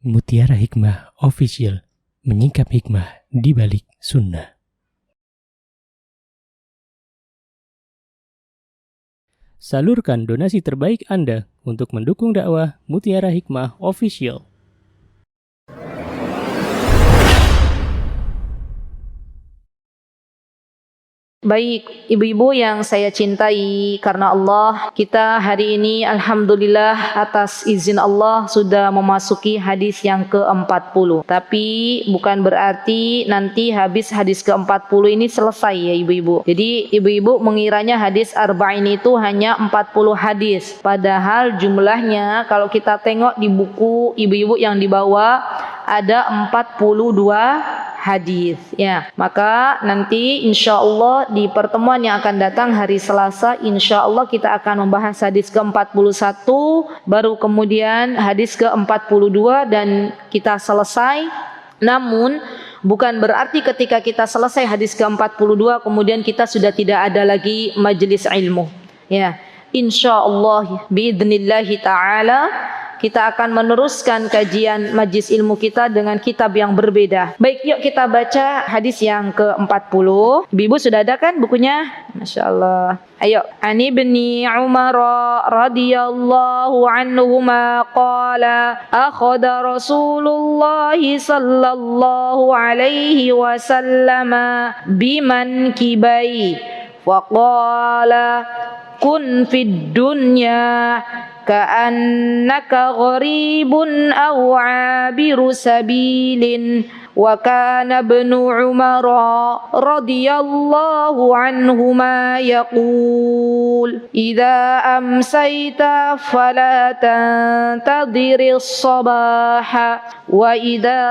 Mutiara Hikmah Official, menyingkap hikmah di balik sunnah. Salurkan donasi terbaik Anda untuk mendukung dakwah Mutiara Hikmah Official. Baik, ibu-ibu yang saya cintai karena Allah, kita hari ini alhamdulillah atas izin Allah sudah memasuki hadis yang ke-40. Tapi bukan berarti nanti habis hadis ke-40 ini selesai ya ibu-ibu. Jadi ibu-ibu mengiranya hadis arba'in itu hanya 40 hadis. Padahal jumlahnya kalau kita tengok di buku ibu-ibu yang dibawa ada 42 hadis ya. Maka nanti insyaallah di pertemuan yang akan datang hari Selasa insyaallah kita akan membahas hadis ke-41, baru kemudian hadis ke-42 dan kita selesai. Namun bukan berarti ketika kita selesai hadis ke-42 kemudian kita sudah tidak ada lagi majelis ilmu ya. Insyaallah biidznillah taala kita akan meneruskan kajian majlis ilmu kita dengan kitab yang berbeda. Baik, yuk kita baca hadis yang ke-40. Ibu sudah ada kan bukunya? Masya Allah. Ayo. An ibni Umar radhiyallahu anhuma qala akhadha Rasulullah sallallahu alaihi wasallam biman kibai faqala kun fid dunya ka'annaka gharibun aw 'abiru sabilin wa kana ibnu Umar radhiyallahu anhuma yaqul idza amsayta fala tantadhiris sabaha wa idza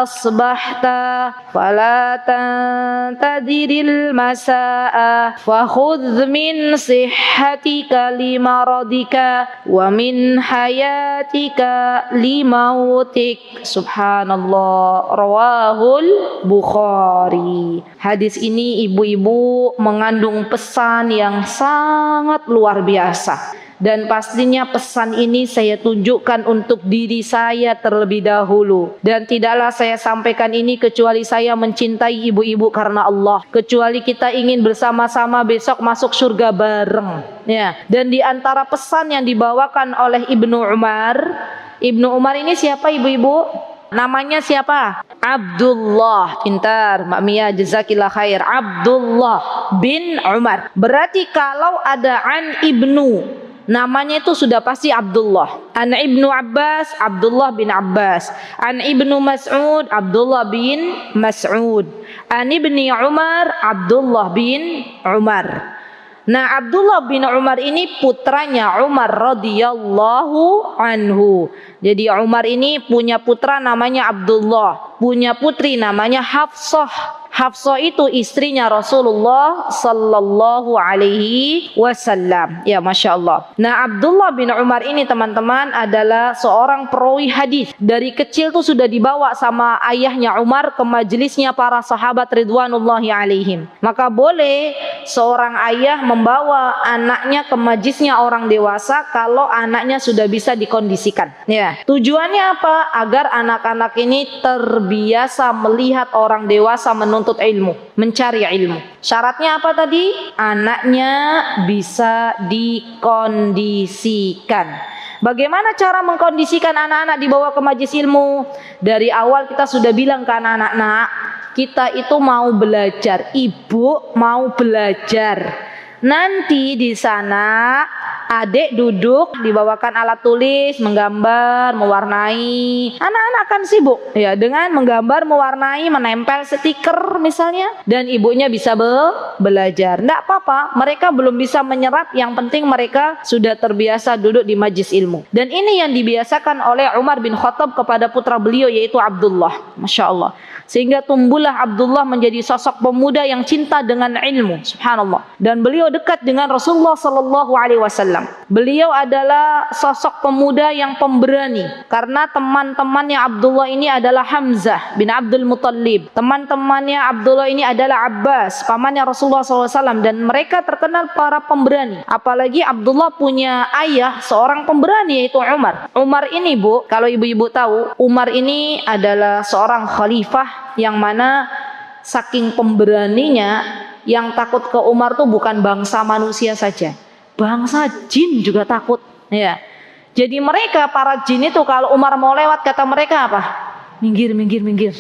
asbahta fala tantadhiril masaa fakhudh min sihhatika limaradika wa min hayatika limautik. Subhanallah. Rawahul Bukhari. Hadis ini ibu-ibu mengandung pesan yang sangat luar biasa. Dan pastinya pesan ini saya tunjukkan untuk diri saya terlebih dahulu. Dan tidaklah saya sampaikan ini kecuali saya mencintai ibu-ibu karena Allah. Kecuali kita ingin bersama-sama besok masuk surga bareng. Ya. Dan di antara pesan yang dibawakan oleh Ibnu Umar. Ibnu Umar ini siapa ibu-ibu? Namanya siapa? Abdullah. Pintar Mbak Mia, jazakillah khair. Abdullah bin Umar. Berarti kalau ada an ibnu, namanya itu sudah pasti Abdullah. An ibnu Abbas, Abdullah bin Abbas. An ibnu Mas'ud, Abdullah bin Mas'ud. An ibni Umar, Abdullah bin Umar. Nah, Abdullah bin Umar ini putranya Umar radhiyallahu anhu. Jadi Umar ini punya putra namanya Abdullah, punya putri namanya Hafsah. Hafsah itu istrinya Rasulullah sallallahu alaihi wasallam. Ya, Masya Allah. Nah, Abdullah bin Umar ini teman-teman adalah seorang perawi hadis. Dari kecil tuh sudah dibawa sama ayahnya Umar ke majelisnya para sahabat ridwanullahi alaihim. Maka boleh seorang ayah membawa anaknya ke majelisnya orang dewasa kalau anaknya sudah bisa dikondisikan. Ya. Tujuannya apa? Agar anak-anak ini terbiasa melihat orang dewasa menuntut ilmu, mencari ilmu. Syaratnya apa tadi? Anaknya bisa dikondisikan. Bagaimana cara mengkondisikan anak-anak dibawa ke majelis ilmu? Dari awal kita sudah bilang ke anak-anak, nak, kita itu mau belajar, ibu mau belajar. Nanti di sana adik duduk, dibawakan alat tulis, menggambar, mewarnai. Anak-anak akan sibuk ya dengan menggambar, mewarnai, menempel stiker misalnya, dan ibunya bisa belajar. Enggak apa-apa, mereka belum bisa menyerap, yang penting mereka sudah terbiasa duduk di majlis ilmu. Dan ini yang dibiasakan oleh Umar bin Khattab kepada putra beliau yaitu Abdullah. Masya Allah. Sehingga tumbuhlah Abdullah menjadi sosok pemuda yang cinta dengan ilmu. Subhanallah. Dan beliau dekat dengan Rasulullah sallallahu alaihi wasallam. wasallam. Beliau adalah sosok pemuda yang pemberani karena teman-temannya Abdullah ini adalah Hamzah bin Abdul Muttalib. Teman-temannya Abdullah ini adalah Abbas, pamannya Rasulullah SAW, dan mereka terkenal para pemberani. Apalagi Abdullah punya ayah seorang pemberani, yaitu Umar. Umar ini, Bu, kalau ibu-ibu tahu, Umar ini adalah seorang khalifah yang mana saking pemberaninya, yang takut ke Umar tuh bukan bangsa manusia saja, bangsa jin juga takut, ya. Jadi mereka para jin itu kalau Umar mau lewat, kata mereka apa? Minggir, minggir, minggir.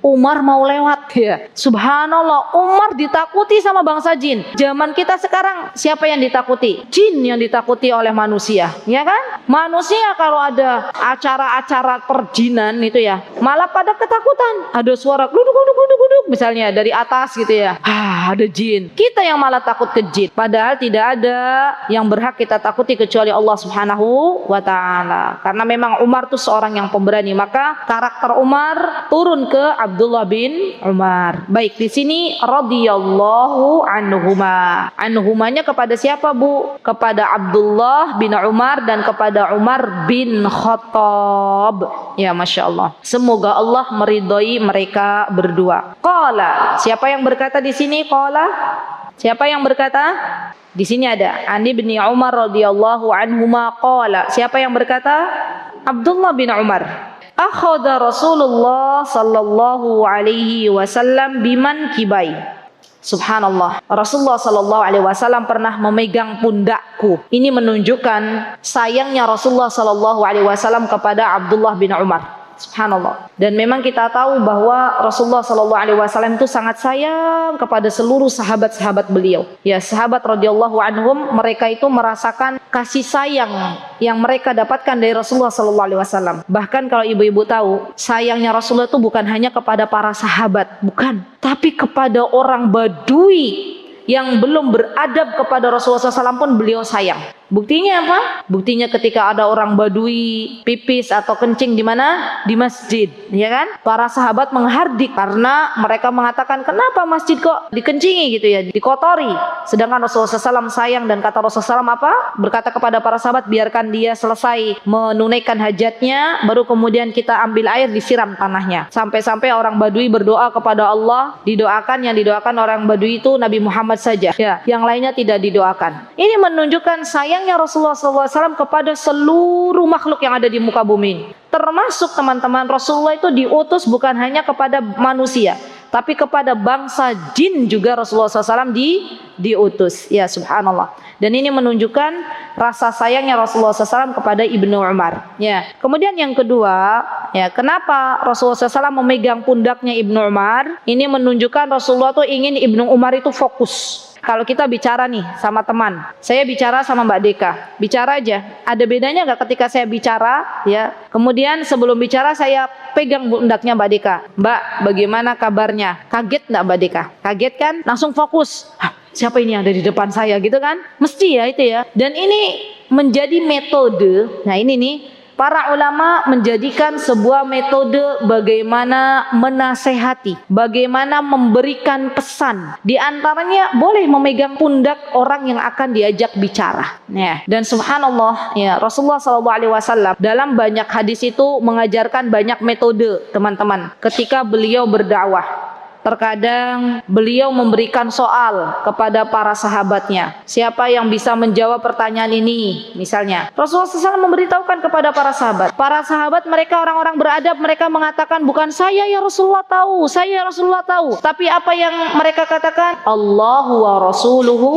Umar mau lewat, ya. Subhanallah, Umar ditakuti sama bangsa jin. Zaman kita sekarang siapa yang ditakuti? Jin yang ditakuti oleh manusia, ya kan? Manusia kalau ada acara-acara perjinan itu ya, malah pada ketakutan. Ada suara gluduk gluduk gluduk gluduk misalnya dari atas gitu ya. Ada jin. Kita yang malah takut ke jin. Padahal tidak ada yang berhak kita takuti kecuali Allah Subhanahu wa taala. Karena memang Umar tuh seorang yang pemberani, maka karakter Umar turun ke Abdullah bin Umar. Baik, di sini radhiyallahu anhuma. Anhumanya kepada siapa, Bu? Kepada Abdullah bin Umar dan kepada Umar bin Khattab. Ya, Masya Allah. Semoga Allah meridhoi mereka berdua. Qala, siapa yang berkata di sini? Qala, siapa yang berkata? Di sini ada Ani bin Umar radhiyallahu anhuma qala. Siapa yang berkata? Abdullah bin Umar. Akhadha Rasulullah sallallahu alaihi wasallam biman kibai. Subhanallah. Rasulullah sallallahu alaihi wasallam pernah memegang pundakku. Ini menunjukkan sayangnya Rasulullah sallallahu alaihi wasallam kepada Abdullah bin Umar. Subhanallah. Dan memang kita tahu bahwa Rasulullah sallallahu alaihi wasallam itu sangat sayang kepada seluruh sahabat-sahabat beliau. Ya, sahabat radhiyallahu anhum, mereka itu merasakan kasih sayang yang mereka dapatkan dari Rasulullah sallallahu alaihi wasallam. Bahkan kalau ibu-ibu tahu, sayangnya Rasulullah itu bukan hanya kepada para sahabat, bukan, tapi kepada orang Badui yang belum beradab kepada Rasulullah SAW pun beliau sayang. Buktinya apa? Buktinya ketika ada orang Badui pipis atau kencing di mana? Di masjid, ya kan? Para sahabat menghardik karena mereka mengatakan, kenapa masjid kok dikencingi gitu ya, dikotori. Sedangkan Rasulullah SAW sayang, dan kata Rasulullah SAW apa? Berkata kepada para sahabat, biarkan dia selesai menunaikan hajatnya, baru kemudian kita ambil air disiram tanahnya. Sampai-sampai orang Badui berdoa kepada Allah, didoakan, yang didoakan orang Badui itu Nabi Muhammad saja, ya, yang lainnya tidak didoakan. Ini menunjukkan sayangnya Rasulullah SAW kepada seluruh makhluk yang ada di muka bumi. Termasuk teman-teman, Rasulullah itu diutus bukan hanya kepada manusia, tapi kepada bangsa jin juga Rasulullah SAW diutus. Ya, subhanallah. Dan ini menunjukkan rasa sayangnya Rasulullah SAW kepada Ibnu Umar. Ya. Kemudian yang kedua, ya, kenapa Rasulullah SAW memegang pundaknya Ibnu Umar? Ini menunjukkan Rasulullah tuh ingin Ibnu Umar itu fokus. Kalau kita bicara nih sama teman, saya bicara sama Mbak Deka, bicara aja. Ada bedanya nggak ketika saya bicara, ya? Kemudian sebelum bicara saya pegang pundaknya Mbak Deka. Mbak, bagaimana kabarnya? Kaget nggak Mbak Deka? Kaget kan? Langsung fokus. Siapa ini yang ada di depan saya gitu kan? Mesti ya itu ya. Dan ini menjadi metode. Nah ini nih, para ulama menjadikan sebuah metode bagaimana menasehati, bagaimana memberikan pesan. Di antaranya boleh memegang pundak orang yang akan diajak bicara. Ya. Dan subhanallah, ya, Rasulullah SAW dalam banyak hadis itu mengajarkan banyak metode, teman-teman, ketika beliau berdakwah. Terkadang beliau memberikan soal kepada para sahabatnya. Siapa yang bisa menjawab pertanyaan ini? Misalnya, Rasulullah SAW memberitahukan kepada para sahabat. Para sahabat mereka orang-orang beradab, mereka mengatakan, bukan saya ya Rasulullah tahu, saya ya Rasulullah tahu. Tapi apa yang mereka katakan? Allahu wa rasuluhu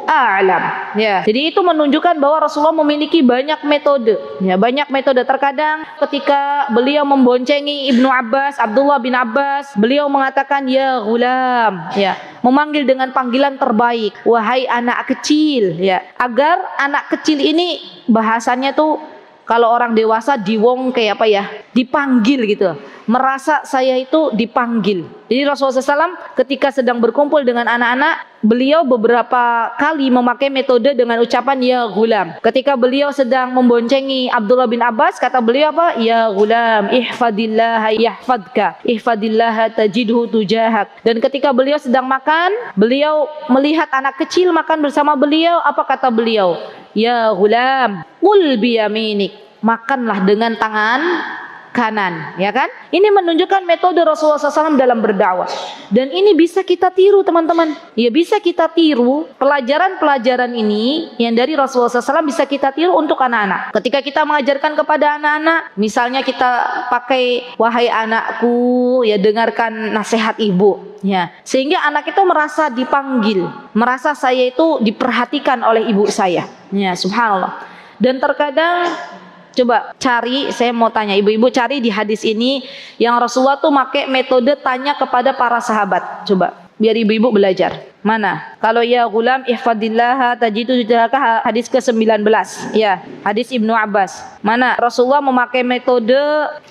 a'lam. Ya, jadi itu menunjukkan bahwa Rasulullah memiliki banyak metode. Ya, banyak metode. Terkadang ketika beliau memboncengi Ibnu Abbas, Abdullah bin Abbas, beliau mengatakan, ya gulam, ya, memanggil dengan panggilan terbaik, wahai anak kecil, ya, agar anak kecil ini bahasannya tuh kalau orang dewasa diwong kayak apa ya, dipanggil gitu, merasa saya itu dipanggil. Jadi Rasulullah SAW ketika sedang berkumpul dengan anak-anak, beliau beberapa kali memakai metode dengan ucapan ya gulam. Ketika beliau sedang memboncengi Abdullah bin Abbas, kata beliau apa? Ya gulam, ihfadillah yahfadka, ihfadillah tajidhu tujahak. Dan ketika beliau sedang makan, beliau melihat anak kecil makan bersama beliau, apa kata beliau? ya ghulam qul biyaminik, makanlah dengan tangan kanan, ya kan? Ini menunjukkan metode Rasulullah SAW dalam berdakwah, dan ini bisa kita tiru teman-teman. Ya, bisa kita tiru pelajaran-pelajaran ini yang dari Rasulullah SAW, bisa kita tiru untuk anak-anak. Ketika kita mengajarkan kepada anak-anak, misalnya kita pakai wahai anakku, ya dengarkan nasihat ibu, ya, sehingga anak itu merasa dipanggil, merasa saya itu diperhatikan oleh ibu saya, ya, subhanallah. Dan terkadang coba cari, saya mau tanya ibu-ibu, cari di hadis ini yang Rasulullah tuh pakai metode tanya kepada para sahabat. Coba biar ibu-ibu belajar. Mana? Kalau ya gulam ihfadillah tajidu tudaka, hadis ke-19. Ya, hadis Ibnu Abbas. Mana? Rasulullah memakai metode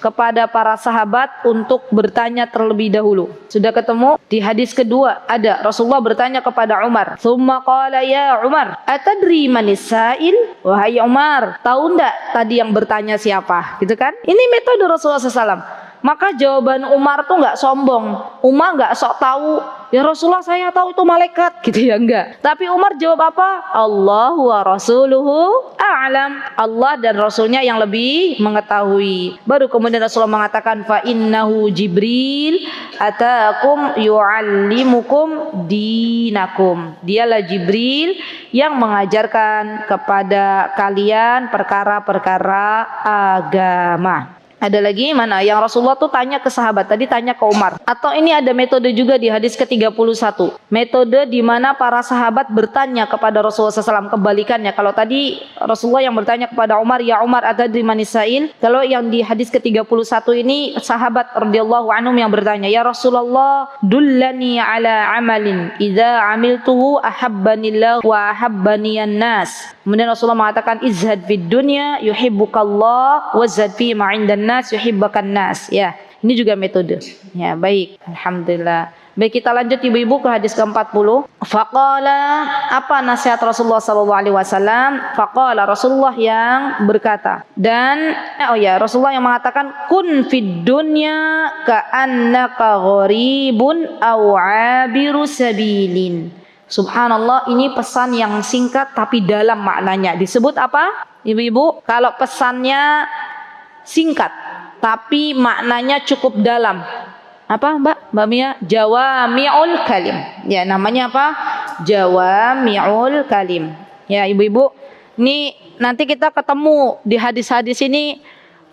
kepada para sahabat untuk bertanya terlebih dahulu. Sudah ketemu? Di hadis kedua ada Rasulullah bertanya kepada Umar. Tsumma qala ya Umar, atadri manis sa'il? Wahai Umar, tahu enggak tadi yang bertanya siapa? Gitu kan? Ini metode Rasulullah SAW. Maka jawaban Umar tuh nggak sombong. Umar nggak sok tahu. Ya Rasulullah, saya tahu itu malaikat, gitu ya, enggak. Tapi Umar jawab apa? Allahu wa rasuluhu a'lam. Allah dan Rasulnya yang lebih mengetahui. Baru kemudian Rasulullah mengatakan fa innahu Jibril atakum yu'allimukum dinakum. Dialah Jibril yang mengajarkan kepada kalian perkara-perkara agama. Ada lagi mana yang Rasulullah tuh tanya ke sahabat, tadi tanya ke Umar. Atau ini ada metode juga di hadis ke-31. Metode di mana para sahabat bertanya kepada Rasulullah SAW, kebalikannya. Kalau tadi Rasulullah yang bertanya kepada Umar, ya Umar atadri manis sa'il. Kalau yang di hadis ke-31 ini sahabat radhiyallahu anhum yang bertanya, ya Rasulullah, dullani ala amalin idza amiltuhu ahabbanillah wa ahabbaniyan nas. Kemudian Rasulullah mengatakan izhad fid dunya yuhibbukallah wazhad fi ma 'indan nas yuhibbakan nas. Ya, ini juga metode. Ya, baik. Alhamdulillah. Baik, kita lanjut ibu-ibu ke hadis ke-40. Faqala, apa nasihat Rasulullah SAW? Faqala, Rasulullah yang berkata. Dan Rasulullah yang mengatakan kun fid dunya ka'annaka gharibun aw 'abiru sabilin. Subhanallah, ini pesan yang singkat tapi dalam maknanya. Disebut apa? Ibu-ibu, kalau pesannya singkat tapi maknanya cukup dalam. Apa Mbak Mia? Jawami'ul kalim. Ya, namanya apa? Jawami'ul kalim. Ya, ibu-ibu, ini nanti kita ketemu di hadis-hadis ini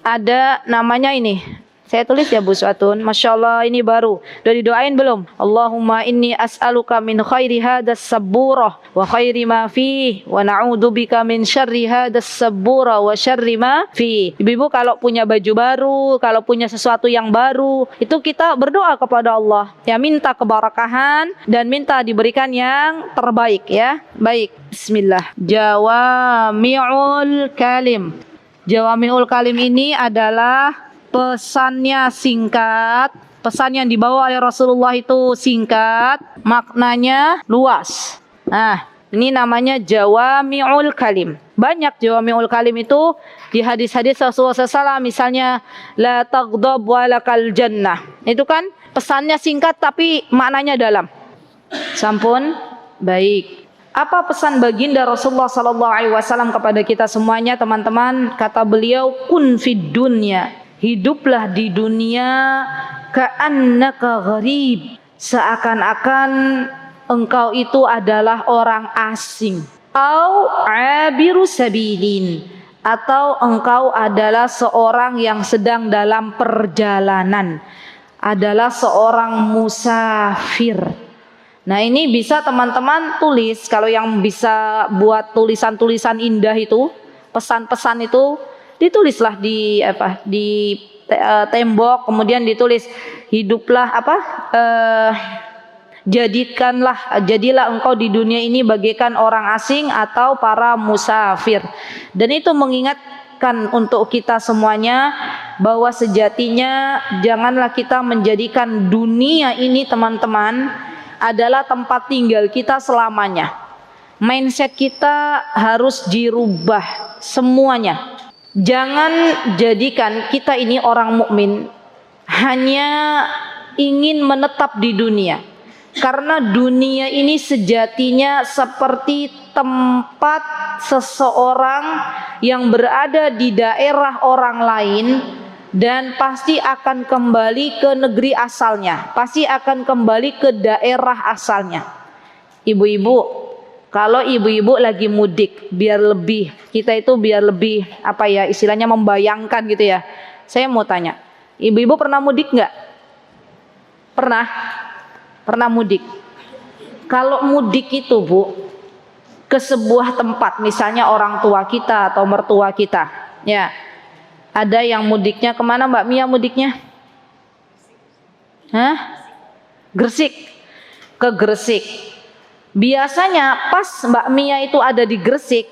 ada namanya ini. Saya tulis ya Bu Suatun. Masya Allah, ini baru. Udah didoain belum? Allahumma inni as'aluka min khairi hadas sabburah wa khairi ma fih wa na'udzubika min syarri hadas sabburah wa syarri ma fih. Ibu-ibu kalau punya baju baru, kalau punya sesuatu yang baru, itu kita berdoa kepada Allah. Ya, minta keberkahan dan minta diberikan yang terbaik, ya. Baik, bismillah. Jawami'ul kalim. Jawami'ul kalim ini adalah pesannya singkat, pesan yang dibawa oleh Rasulullah itu singkat, maknanya luas. Nah, ini namanya jawami'ul kalim. Banyak jawami'ul kalim itu di hadis-hadis Rasulullah SAW, misalnya la taghdab walakal jannah. Itu kan pesannya singkat tapi maknanya dalam. Sampun, baik. Apa pesan baginda Rasulullah SAW kepada kita semuanya, teman-teman? Kata beliau, kun fid dunya. Hiduplah di dunia ka'annaka gharib, seakan-akan engkau itu adalah orang asing, au abiru sabilin, atau engkau adalah seorang yang sedang dalam perjalanan, adalah seorang musafir. Nah, ini bisa teman-teman tulis, kalau yang bisa buat tulisan-tulisan indah itu, pesan-pesan itu ditulislah di tembok, kemudian ditulis hiduplah jadilah engkau di dunia ini bagaikan orang asing atau para musafir. Dan itu mengingatkan untuk kita semuanya bahwa sejatinya janganlah kita menjadikan dunia ini, teman-teman, adalah tempat tinggal kita selamanya. Mindset kita harus dirubah semuanya. Jangan jadikan kita ini orang mukmin hanya ingin menetap di dunia. Karena dunia ini sejatinya seperti tempat seseorang yang berada di daerah orang lain dan pasti akan kembali ke negeri asalnya, pasti akan kembali ke daerah asalnya. Ibu-ibu, kalau ibu-ibu lagi mudik, biar lebih istilahnya membayangkan gitu ya. Saya mau tanya, ibu-ibu pernah mudik nggak? Pernah mudik. Kalau mudik itu Bu, ke sebuah tempat, misalnya orang tua kita atau mertua kita, ya. Ada yang mudiknya kemana Mbak Mia mudiknya? Gresik. Ke Gresik. Biasanya pas Mbak Mia itu ada di Gresik,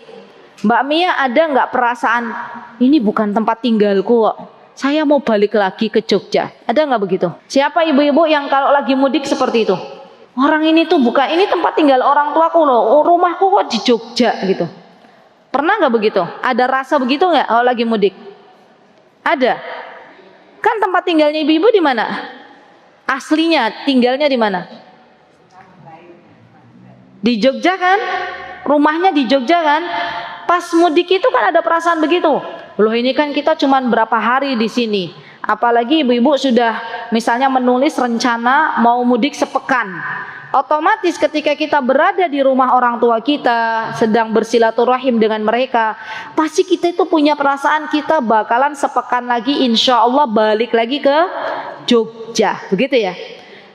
Mbak Mia ada nggak perasaan ini bukan tempat tinggalku kok, saya mau balik lagi ke Jogja? Ada nggak begitu? Siapa ibu-ibu yang kalau lagi mudik seperti itu? Orang ini tuh bukan, ini tempat tinggal orang tuaku loh, rumahku kok di Jogja gitu. Pernah nggak begitu? Ada rasa begitu nggak kalau lagi mudik? Ada. Kan tempat tinggalnya ibu-ibu di mana? Aslinya tinggalnya di mana? Di Jogja kan? Rumahnya di Jogja kan? Pas mudik itu kan ada perasaan begitu. Loh ini kan kita cuma berapa hari di sini. Apalagi ibu-ibu sudah misalnya menulis rencana mau mudik sepekan. Otomatis ketika kita berada di rumah orang tua kita, sedang bersilaturahim dengan mereka, pasti kita itu punya perasaan kita bakalan sepekan lagi insya Allah balik lagi ke Jogja, begitu ya.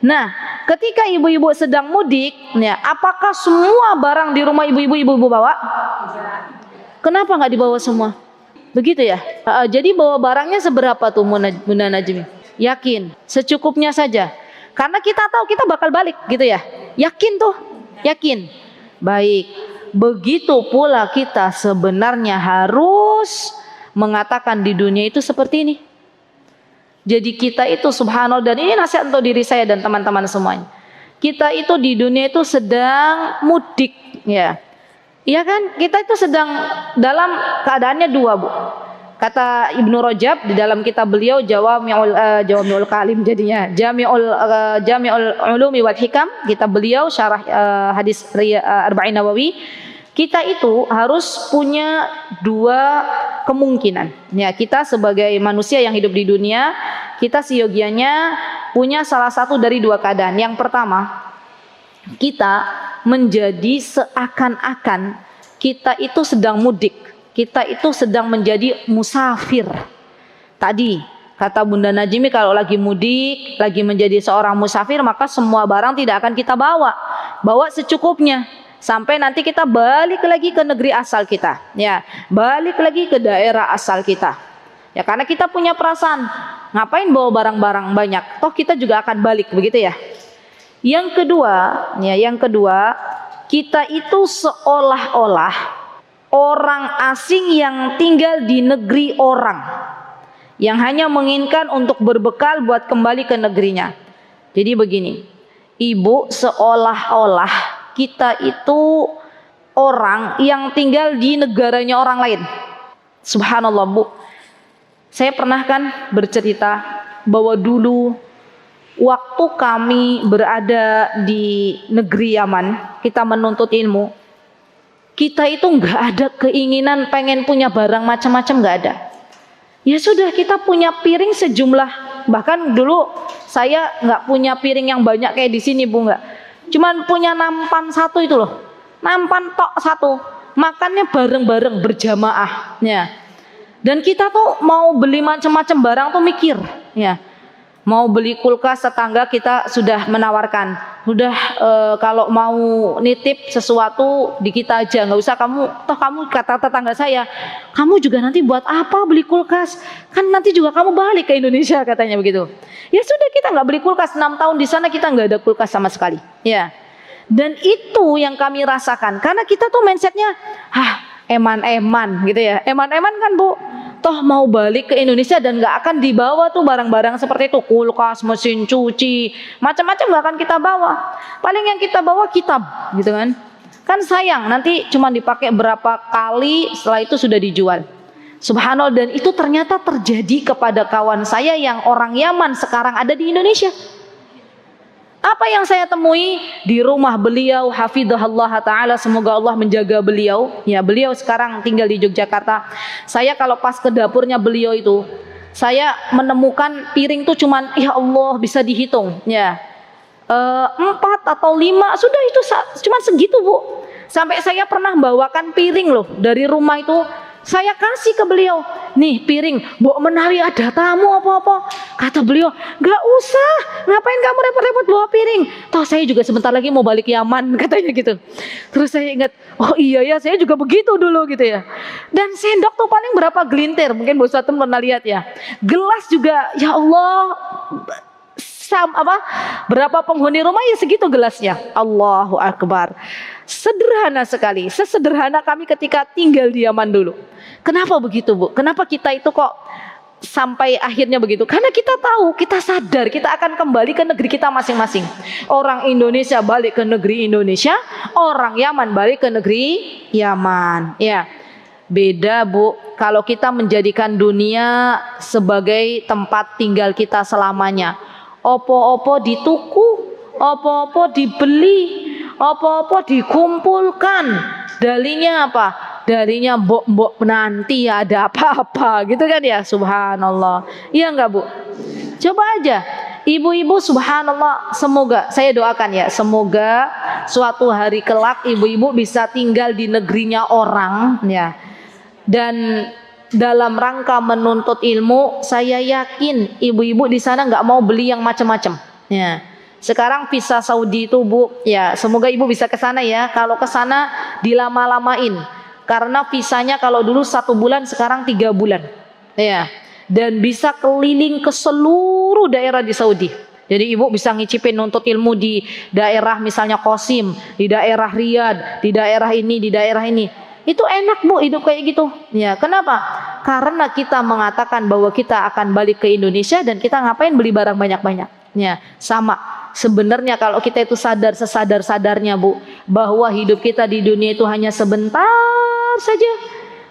Nah, ketika ibu-ibu sedang mudik, ya, apakah semua barang di rumah ibu-ibu bawa? Kenapa nggak dibawa semua? Begitu ya. Jadi bawa barangnya seberapa tuh Bunda Najmi? Yakin, secukupnya saja. Karena kita tahu kita bakal balik gitu ya. Yakin tuh, yakin. Baik, begitu pula kita sebenarnya harus mengatakan di dunia itu seperti ini. Jadi kita itu subhanallah, dan ini nasihat untuk diri saya dan teman-teman semuanya. Kita itu di dunia itu sedang mudik ya. Iya kan? Kita itu sedang dalam keadaannya dua Bu. Kata Ibnu Rajab di dalam kitab beliau Jawami'ul Kalim, jadinya Jami'ul Ulumi wal Hikam, kitab beliau syarah hadis Arba'in Nawawi. Kita itu harus punya dua kemungkinan. Ya, kita sebagai manusia yang hidup di dunia, kita seyogianya punya salah satu dari dua keadaan. Yang pertama, kita menjadi seakan-akan kita itu sedang mudik, kita itu sedang menjadi musafir. Tadi kata Bunda Najmi, kalau lagi mudik, lagi menjadi seorang musafir, maka semua barang tidak akan kita bawa secukupnya sampai nanti kita balik lagi ke negeri asal kita, ya, balik lagi ke daerah asal kita. Ya, karena kita punya perasaan, ngapain bawa barang-barang banyak, toh kita juga akan balik, begitu ya. Yang kedua, kita itu seolah-olah orang asing yang tinggal di negeri orang, yang hanya menginginkan untuk berbekal buat kembali ke negerinya. Jadi begini, Ibu, seolah-olah kita itu orang yang tinggal di negaranya orang lain. Subhanallah Bu, saya pernah kan bercerita bahwa dulu waktu kami berada di negeri Yaman, kita menuntut ilmu, kita itu nggak ada keinginan pengen punya barang macam-macam, nggak ada. Ya sudah, kita punya piring sejumlah, bahkan dulu saya nggak punya piring yang banyak kayak di sini Bu, nggak. Cuman punya nampan satu itu loh, nampan tok satu, makannya bareng-bareng berjamaah, ya. Dan kita tuh mau beli macam-macam barang tuh mikir, ya. Mau beli kulkas, tetangga kita sudah menawarkan, kalau mau nitip sesuatu di kita aja, nggak usah kamu, toh kamu, kata tetangga saya, kamu juga nanti buat apa beli kulkas, kan nanti juga kamu balik ke Indonesia, katanya begitu. Ya sudah, kita nggak beli kulkas, 6 tahun di sana kita nggak ada kulkas sama sekali, ya. Dan itu yang kami rasakan, karena kita tuh mindsetnya, eman-eman gitu ya, eman-eman kan Bu, toh mau balik ke Indonesia dan nggak akan dibawa tuh barang-barang seperti itu, kulkas, mesin cuci, macam-macam nggak akan kita bawa. Paling yang kita bawa kitab, gitu kan? Kan sayang, nanti cuma dipakai berapa kali, setelah itu sudah dijual. Subhanallah, dan itu ternyata terjadi kepada kawan saya yang orang Yaman sekarang ada di Indonesia. Apa yang saya temui di rumah beliau, hafidhahullah ta'ala, semoga Allah menjaga beliau. Ya, beliau sekarang tinggal di Yogyakarta. Saya kalau pas ke dapurnya beliau itu, saya menemukan piring tuh cuman, ya Allah, bisa dihitung. Ya, 4 atau 5, sudah itu cuman segitu, Bu. Sampai saya pernah bawakan piring loh dari rumah itu, saya kasih ke beliau. Nih piring, Mbok menawi ada tamu apa-apa. Kata beliau, gak usah, ngapain kamu repot-repot bawa piring. Toh saya juga sebentar lagi mau balik Yaman, katanya gitu. Terus saya ingat, oh iya ya, saya juga begitu dulu gitu ya. Dan sendok tuh paling berapa gelintir, mungkin Bos Satem pernah lihat ya. Gelas juga, ya Allah, berapa penghuni rumah ya segitu gelasnya. Allahu Akbar. Sederhana sekali, sesederhana kami ketika tinggal di Yaman dulu. Kenapa begitu, Bu? Kenapa kita itu kok sampai akhirnya begitu? Karena kita tahu, kita sadar kita akan kembali ke negeri kita masing-masing. Orang Indonesia balik ke negeri Indonesia, orang Yaman balik ke negeri Yaman. Ya, beda, Bu. Kalau kita menjadikan dunia sebagai tempat tinggal kita selamanya, opo-opo dituku, opo-opo dibeli, opo-opo dikumpulkan. Dalinya apa? Dalinya mbok-mbok nanti ada apa-apa gitu kan ya. Subhanallah. Iya enggak, Bu? Coba aja ibu-ibu, subhanallah, semoga saya doakan ya, semoga suatu hari kelak ibu-ibu bisa tinggal di negerinya orang ya. Dan dalam rangka menuntut ilmu, saya yakin ibu-ibu di sana nggak mau beli yang macam-macam ya. Sekarang visa Saudi itu, Bu, ya semoga ibu bisa ke sana ya. Kalau ke sana dilama-lamain, karena visanya kalau dulu 1 bulan, sekarang 3 bulan, ya. Dan bisa keliling ke seluruh daerah di Saudi. Jadi ibu bisa ngicipin nuntut ilmu di daerah misalnya Qasim, di daerah Riyadh, di daerah ini, di daerah ini. Itu enak, Bu, hidup kayak gitu. Ya, kenapa? Karena kita mengatakan bahwa kita akan balik ke Indonesia dan kita ngapain beli barang banyak-banyak. Ya, sama. Sebenarnya kalau kita itu sadar sesadar-sadarnya, Bu, bahwa hidup kita di dunia itu hanya sebentar saja,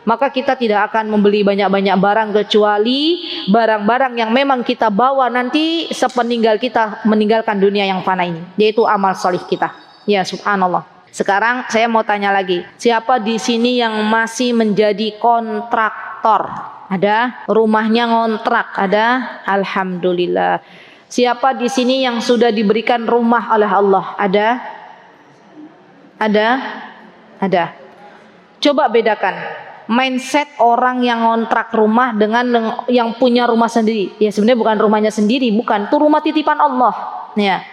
maka kita tidak akan membeli banyak-banyak barang kecuali barang-barang yang memang kita bawa nanti sepeninggal kita meninggalkan dunia yang fana ini, yaitu amal solih kita. Ya, subhanallah. Sekarang saya mau tanya lagi, siapa di sini yang masih menjadi kontraktor? Ada? Rumahnya ngontrak? Ada? Alhamdulillah. Siapa di sini yang sudah diberikan rumah oleh Allah? Ada? Ada? Ada. Coba bedakan mindset orang yang ngontrak rumah dengan yang punya rumah sendiri. Ya sebenarnya bukan rumahnya sendiri, bukan. Itu rumah titipan Allah. Ya.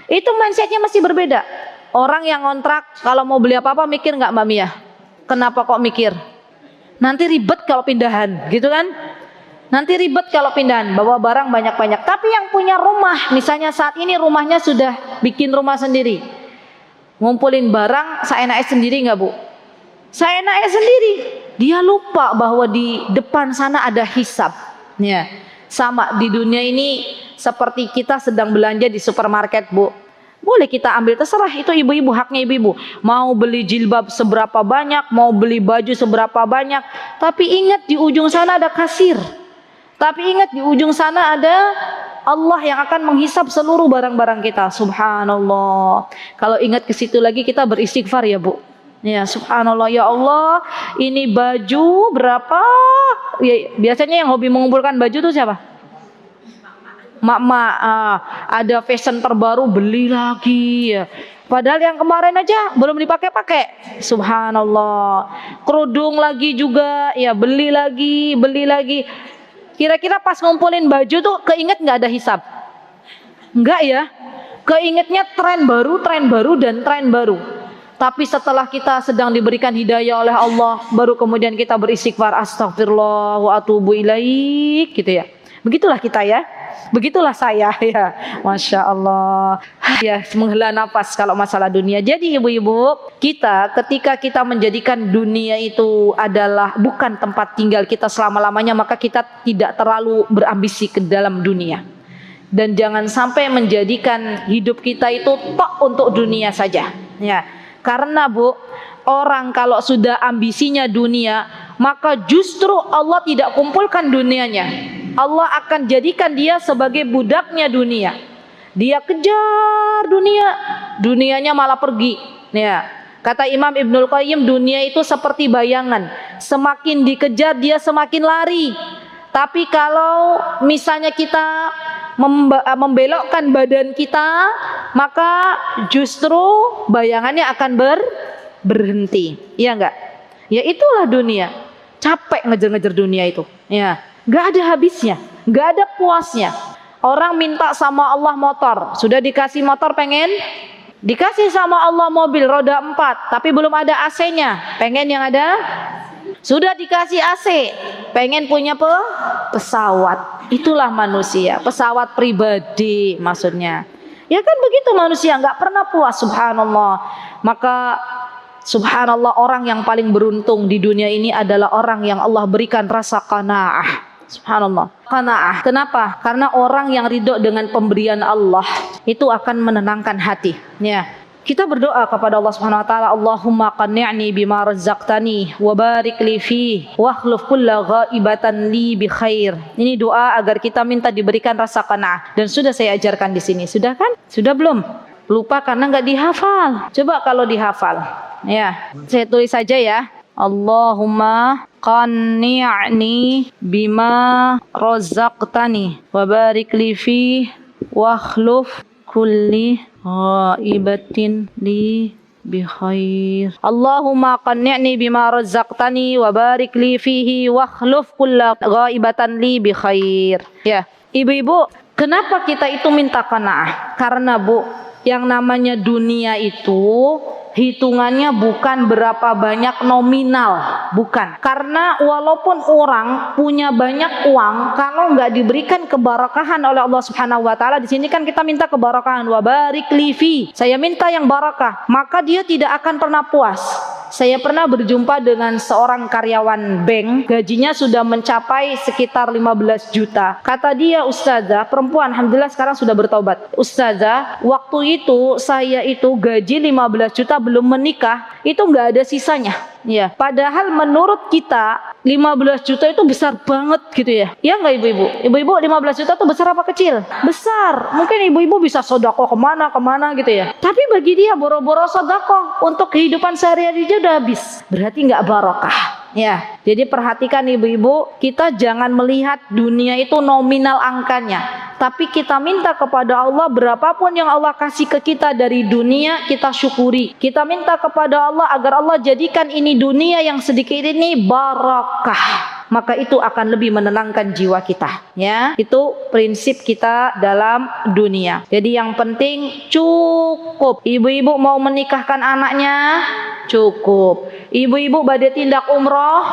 Itu mindsetnya masih berbeda. Orang yang ngontrak kalau mau beli apa-apa mikir nggak, Mbak Mia? Kenapa kok mikir? Nanti ribet kalau pindahan, gitu kan? Nanti ribet kalau pindahan, bawa barang banyak-banyak. Tapi yang punya rumah, misalnya saat ini rumahnya sudah bikin rumah sendiri, ngumpulin barang seenaknya sendiri nggak, Bu? Seenaknya sendiri. Dia lupa bahwa di depan sana ada hisab. Ya, sama di dunia ini seperti kita sedang belanja di supermarket, Bu. Boleh kita ambil, terserah, itu ibu-ibu, haknya ibu-ibu. Mau beli jilbab seberapa banyak, mau beli baju seberapa banyak. Tapi ingat di ujung sana ada kasir. Tapi ingat di ujung sana ada Allah yang akan menghisap seluruh barang-barang kita. Subhanallah. Kalau ingat ke situ lagi kita beristighfar ya, Bu. Ya, subhanallah, ya Allah, ini baju berapa? Ya, biasanya yang hobi mengumpulkan baju tuh siapa? Mak-mak, ada fashion terbaru beli lagi ya. Padahal yang kemarin aja belum dipakai-pakai. Subhanallah. Kerudung lagi juga ya, beli lagi. Kira-kira pas ngumpulin baju tuh keinget nggak ada hisab? Enggak ya. Keingetnya tren baru dan tren baru. Tapi setelah kita sedang diberikan hidayah oleh Allah, baru kemudian kita beristighfar, astagfirullah wa atubu ilaik, gitu ya. Begitulah kita ya. Begitulah saya ya, Masya Allah. Ya, menghela nafas kalau masalah dunia. Jadi ibu-ibu, kita ketika kita menjadikan dunia itu adalah bukan tempat tinggal kita selama-lamanya, maka kita tidak terlalu berambisi ke dalam dunia. Dan jangan sampai menjadikan hidup kita itu tok untuk dunia saja. Ya, karena, Bu, orang kalau sudah ambisinya dunia, maka justru Allah tidak kumpulkan dunianya. Allah akan jadikan dia sebagai budaknya dunia. Dia kejar dunia, dunianya malah pergi. Ya, kata Imam Ibnul Qayyim, dunia itu seperti bayangan, semakin dikejar dia semakin lari. Tapi kalau misalnya kita membelokkan badan kita, maka justru bayangannya akan berhenti. Iya enggak? Ya itulah dunia. Capek ngejar-ngejar dunia itu. Ya, enggak ada habisnya, enggak ada puasnya. Orang minta sama Allah motor, sudah dikasih motor pengen dikasih sama Allah mobil roda 4, tapi belum ada AC-nya, pengen yang ada. Sudah dikasih AC, pengen punya pesawat. Itulah manusia, pesawat pribadi maksudnya. Ya kan begitu manusia, nggak pernah puas, subhanallah. Maka subhanallah, orang yang paling beruntung di dunia ini adalah orang yang Allah berikan rasa qanaah. Subhanallah, qanaah. Kenapa? Karena orang yang ridho dengan pemberian Allah itu akan menenangkan hati. Ya. Kita berdoa kepada Allah Subhanahu wa taala, Allahumma qanni'ni bima razzaqtani wa barik li fi wa akhlif kulla ghaibatan li bi khair. Ini doa agar kita minta diberikan rasa qanaah, dan sudah saya ajarkan di sini. Sudah kan? Sudah belum? Lupa karena enggak dihafal. Coba kalau dihafal. Ya, saya tulis saja ya. Allahumma qanni'ni bima razzaqtani wa barik li fi wa akhlif kulli ghaibatin li bi khair. Allahumma qanni'ni bima razzaqtani wa barik li fihi wa akhlif kulla ghaibatan li bi khair. Ya, ibu-ibu, kenapa kita itu minta qanaah? Karena Bu, yang namanya dunia itu hitungannya bukan berapa banyak nominal, bukan. Karena walaupun orang punya banyak uang, kalau nggak diberikan keberkahan oleh Allah Subhanahu wa taala, di sini kan kita minta keberkahan, wa barik li fi. Saya minta yang barakah, maka dia tidak akan pernah puas. Saya pernah berjumpa dengan seorang karyawan bank, gajinya sudah mencapai sekitar 15 juta. Kata dia, ustazah, perempuan, alhamdulillah sekarang sudah bertobat. Ustazah, waktu itu saya itu gaji 15 juta belum menikah, itu nggak ada sisanya. Ya, padahal menurut kita 15 juta itu besar banget gitu ya. Ya nggak ibu-ibu? Ibu-ibu, 15 juta itu besar apa kecil? Besar. Mungkin ibu-ibu bisa sedekah kemana gitu ya. Tapi bagi dia boro-boro sedekah untuk kehidupan sehari-hari dia udah habis. Berarti nggak barokah. Ya, jadi perhatikan ibu-ibu, kita jangan melihat dunia itu nominal angkanya, tapi kita minta kepada Allah berapapun yang Allah kasih ke kita dari dunia, kita syukuri. Kita minta kepada Allah agar Allah jadikan ini dunia yang sedikit ini barakah. Maka itu akan lebih menenangkan jiwa kita. Ya, itu prinsip kita dalam dunia. Jadi yang penting cukup. Ibu-ibu mau menikahkan anaknya, cukup. Ibu-ibu badai tindak umroh,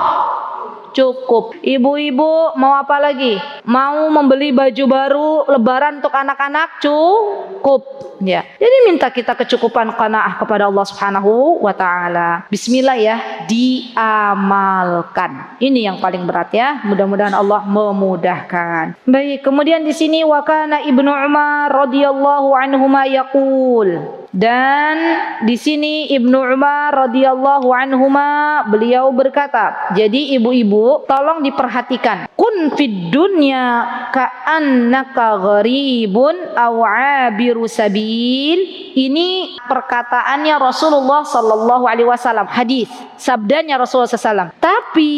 cukup. Ibu-ibu mau apa lagi? Mau membeli baju baru lebaran untuk anak-anak, cukup. Ya. Jadi minta kita kecukupan qanaah kepada Allah Subhanahu wa taala. Bismillah ya, diamalkan. Ini yang paling berat ya. Mudah-mudahan Allah memudahkan. Baik, kemudian di sini wa kana Ibnu Umar radhiyallahu anhuma yaqul. Dan di sini Ibnu Umar radhiyallahu anhuma beliau berkata, jadi ibu-ibu tolong diperhatikan. Kun fid dunya ka'annaka gharibun aw 'abiru sabil. Ini perkataannya Rasulullah sallallahu alaihi wasallam, hadis, sabdanya Rasulullah sallallahu. Tapi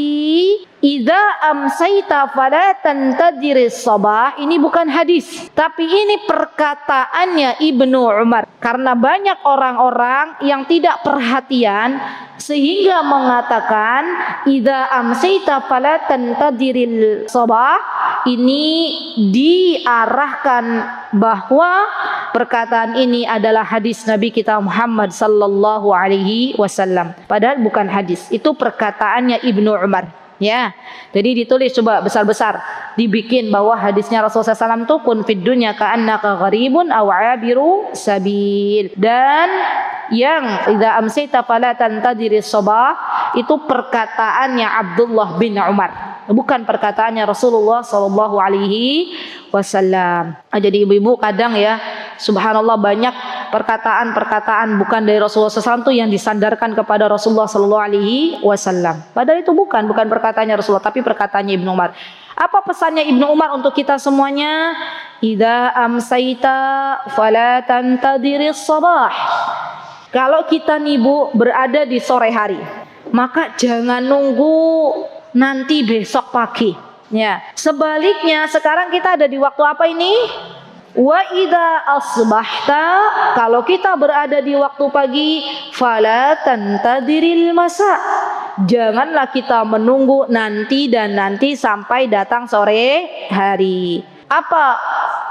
idza amsayta fala tantadiris sabah, ini bukan hadis, tapi ini perkataannya Ibnu Umar. Karena banyak orang-orang yang tidak perhatian sehingga mengatakan idza amsayta fala tantadiril sabah, ini diarahkan bahwa perkataan ini adalah hadis Nabi kita Muhammad sallallahu alaihi wasallam. Padahal bukan hadis, itu perkataannya Ibnu Umar. Ya, jadi ditulis coba besar-besar, dibikin bahwa hadisnya Rasulullah SAW itu kun fid dunya ka'annaka gharibun aw 'abiru sabil. Dan yang idza amsayta fala tantadiris sabah itu perkataannya Abdullah bin Umar, bukan perkataannya Rasulullah sallallahu alaihi wasallam. Jadi ibu-ibu kadang ya, subhanallah, banyak perkataan-perkataan bukan dari Rasulullah SAW itu yang disandarkan kepada Rasulullah sallallahu alaihi wasallam. Padahal itu bukan perkataannya Rasulullah, tapi perkataannya Ibnu Umar. Apa pesannya Ibnu Umar untuk kita semuanya? Idza amsayta fala tantadhiris sabah. Kalau kita nih Bu berada di sore hari, maka jangan nunggu nanti besok pagi. Ya, sebaliknya sekarang kita ada di waktu apa ini? Wa idza asbahta, kalau kita berada di waktu pagi, fala tantadhiril masa. Janganlah kita menunggu nanti dan nanti sampai datang sore hari. Apa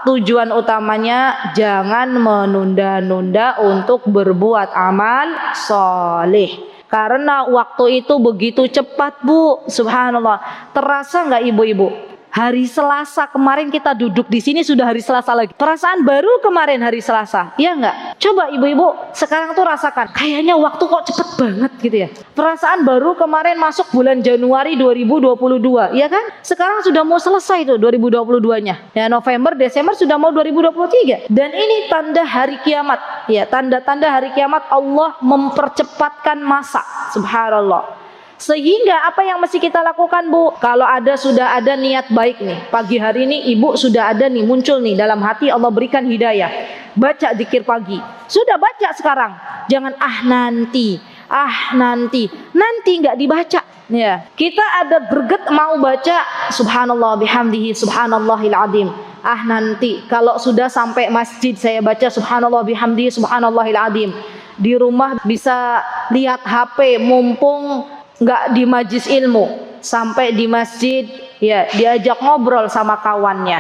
tujuan utamanya? Jangan menunda-nunda untuk berbuat amal soleh. Karena waktu itu begitu cepat Bu, subhanallah. Terasa nggak ibu-ibu? Hari Selasa kemarin kita duduk di sini sudah hari Selasa lagi. Perasaan baru kemarin hari Selasa, iya nggak? Coba ibu-ibu sekarang tuh rasakan, kayaknya waktu kok cepet banget gitu ya. Perasaan baru kemarin masuk bulan Januari 2022, iya kan? Sekarang sudah mau selesai tuh 2022-nya. Ya November, Desember sudah mau 2023. Dan ini tanda hari kiamat. Ya, tanda-tanda hari kiamat Allah mempercepatkan masa. Subhanallah. Sehingga apa yang mesti kita lakukan Bu? Kalau sudah ada niat baik nih, pagi hari ini ibu sudah ada nih muncul nih dalam hati, Allah berikan hidayah. Baca zikir pagi. Sudah baca sekarang. Jangan nanti nggak dibaca. Ya, kita ada greget mau baca subhanallah bihamdihi subhanallahil azim. Nanti kalau sudah sampai masjid saya baca subhanallah bihamdihi subhanallahil azim. Di rumah bisa lihat HP mumpung nggak di majlis ilmu, sampai di masjid ya diajak ngobrol sama kawannya.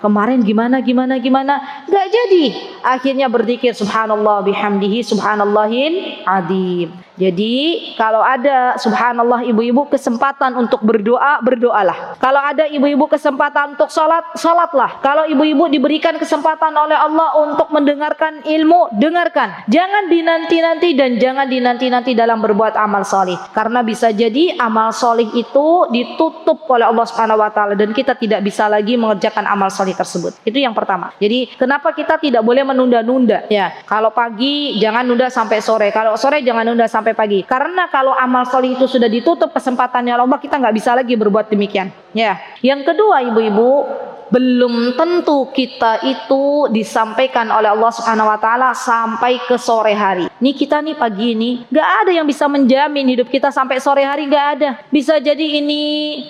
Kemarin gimana nggak jadi. Akhirnya berzikir subhanallah bihamdihi subhanallahil azim. Jadi kalau ada subhanallah ibu-ibu kesempatan untuk berdoa, berdoalah. Kalau ada ibu-ibu kesempatan untuk salatlah. Kalau ibu-ibu diberikan kesempatan oleh Allah untuk mendengarkan ilmu, dengarkan. Jangan dinanti-nanti dan jangan dinanti-nanti dalam berbuat amal soleh. Karena bisa jadi amal soleh itu ditutup oleh Allah Subhanahu wa taala dan kita tidak bisa lagi mengerjakan amal soleh tersebut. Itu yang pertama. Jadi kenapa kita tidak boleh menunda-nunda? Ya, kalau pagi jangan nunda sampai sore. Kalau sore jangan nunda sampai pagi. Karena kalau amal soleh itu sudah ditutup kesempatannya Allah, kita nggak bisa lagi berbuat demikian. Ya. Yang kedua ibu-ibu, belum tentu kita itu disampaikan oleh Allah Subhanahu wa taala sampai ke sore hari. Nih kita nih pagi ini nggak ada yang bisa menjamin hidup kita sampai sore hari, nggak ada. Bisa jadi ini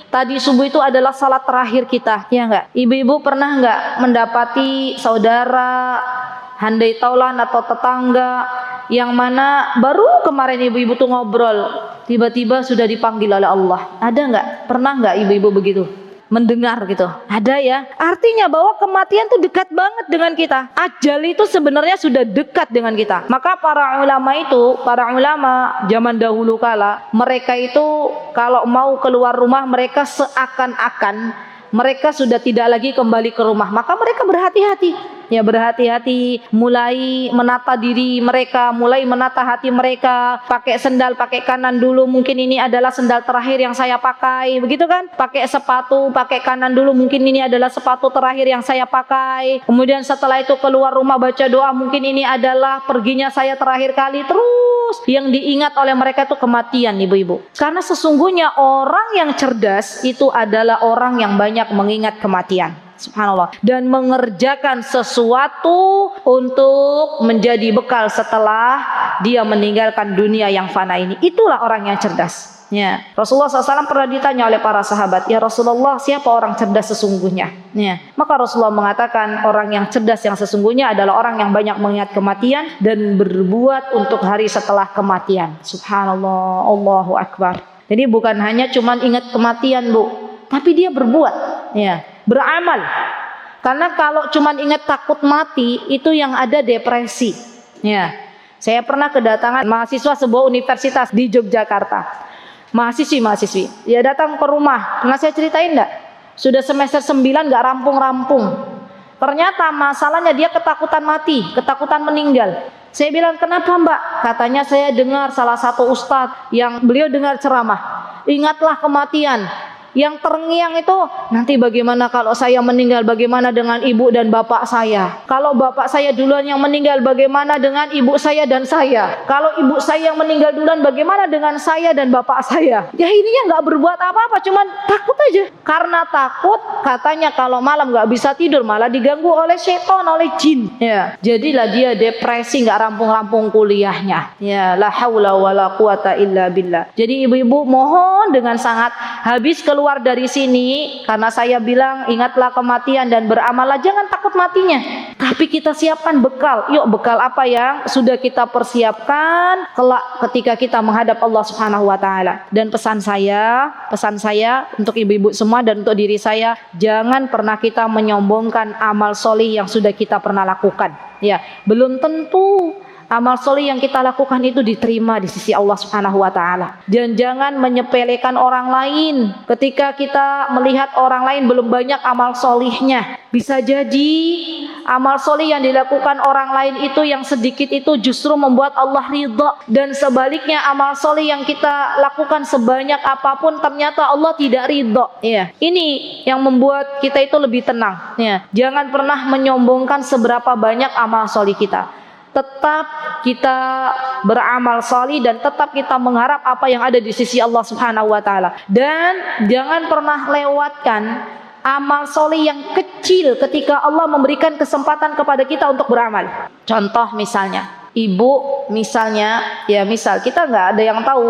tadi subuh itu adalah salat terakhir kita, ya nggak? Ibu-ibu pernah nggak mendapati saudara, handai taulan atau tetangga yang mana baru kemarin ibu-ibu tuh ngobrol, tiba-tiba sudah dipanggil oleh Allah? Ada nggak? Pernah nggak ibu-ibu begitu? Mendengar gitu? Ada ya? Artinya bahwa kematian tuh dekat banget dengan kita. Ajal itu sebenarnya sudah dekat dengan kita. Maka para ulama zaman dahulu kala, mereka itu kalau mau keluar rumah mereka seakan-akan mereka sudah tidak lagi kembali ke rumah. Maka mereka berhati-hati. Ya, berhati-hati, mulai menata diri mereka, mulai menata hati mereka. Pakai sendal, pakai kanan dulu, mungkin ini adalah sendal terakhir yang saya pakai, begitu kan? Pakai sepatu, pakai kanan dulu, mungkin ini adalah sepatu terakhir yang saya pakai. Kemudian setelah itu keluar rumah baca doa, mungkin ini adalah perginya saya terakhir kali. Terus yang diingat oleh mereka itu kematian, ibu-ibu. Karena sesungguhnya orang yang cerdas itu adalah orang yang banyak mengingat kematian. Subhanallah. Dan mengerjakan sesuatu untuk menjadi bekal setelah dia meninggalkan dunia yang fana ini. Itulah orang yang cerdas. Ya. Rasulullah SAW pernah ditanya oleh para sahabat, ya Rasulullah, siapa orang cerdas sesungguhnya? Ya. Maka Rasulullah mengatakan orang yang cerdas yang sesungguhnya adalah orang yang banyak mengingat kematian dan berbuat untuk hari setelah kematian. Subhanallah, Allahu Akbar. Jadi bukan hanya cuman ingat kematian, Bu, tapi dia berbuat, ya, beramal. Karena kalau cuman ingat takut mati, itu yang ada depresi. Ya. Saya pernah kedatangan mahasiswa sebuah universitas di Yogyakarta. Mahasiswi, dia datang ke rumah. Pernah saya ceritain enggak? Sudah semester 9 enggak rampung-rampung. Ternyata masalahnya dia ketakutan mati, ketakutan meninggal. Saya bilang, kenapa Mbak? Katanya saya dengar salah satu ustadz yang beliau dengar ceramah. Ingatlah kematian. Yang terngiang itu, nanti bagaimana kalau saya meninggal, bagaimana dengan ibu dan bapak saya? Kalau bapak saya duluan yang meninggal, bagaimana dengan ibu saya dan saya? Kalau ibu saya yang meninggal duluan, bagaimana dengan saya dan bapak saya? Ya ininya nggak berbuat apa-apa, cuman takut aja. Karena takut, katanya kalau malam nggak bisa tidur, malah diganggu oleh setan, oleh jin. Ya, jadilah dia depresi, nggak rampung-rampung kuliahnya. Ya, la haula wala quwata illa billah. Jadi ibu-ibu mohon dengan sangat, habis keluar dari sini, karena saya bilang ingatlah kematian dan beramallah, jangan takut matinya, tapi kita siapkan bekal. Yuk, bekal apa yang sudah kita persiapkan kelak ketika kita menghadap Allah Subhanahu wa taala. Dan pesan saya untuk ibu-ibu semua dan untuk diri saya, jangan pernah kita menyombongkan amal solih yang sudah kita pernah lakukan. Ya, belum tentu amal soleh yang kita lakukan itu diterima di sisi Allah Subhanahu wa taala. Dan jangan menyepelekan orang lain. Ketika kita melihat orang lain belum banyak amal solihnya, bisa jadi amal soleh yang dilakukan orang lain itu yang sedikit itu justru membuat Allah ridha. Dan sebaliknya amal soleh yang kita lakukan sebanyak apapun ternyata Allah tidak ridha. Ya, ini yang membuat kita itu lebih tenang. Ya, jangan pernah menyombongkan seberapa banyak amal soleh kita. Tetap kita beramal salih dan tetap kita mengharap apa yang ada di sisi Allah Subhanahu wa taala. Dan jangan pernah lewatkan amal soleh yang kecil ketika Allah memberikan kesempatan kepada kita untuk beramal. Contoh misalnya, ibu misalnya, ya misal kita nggak ada yang tahu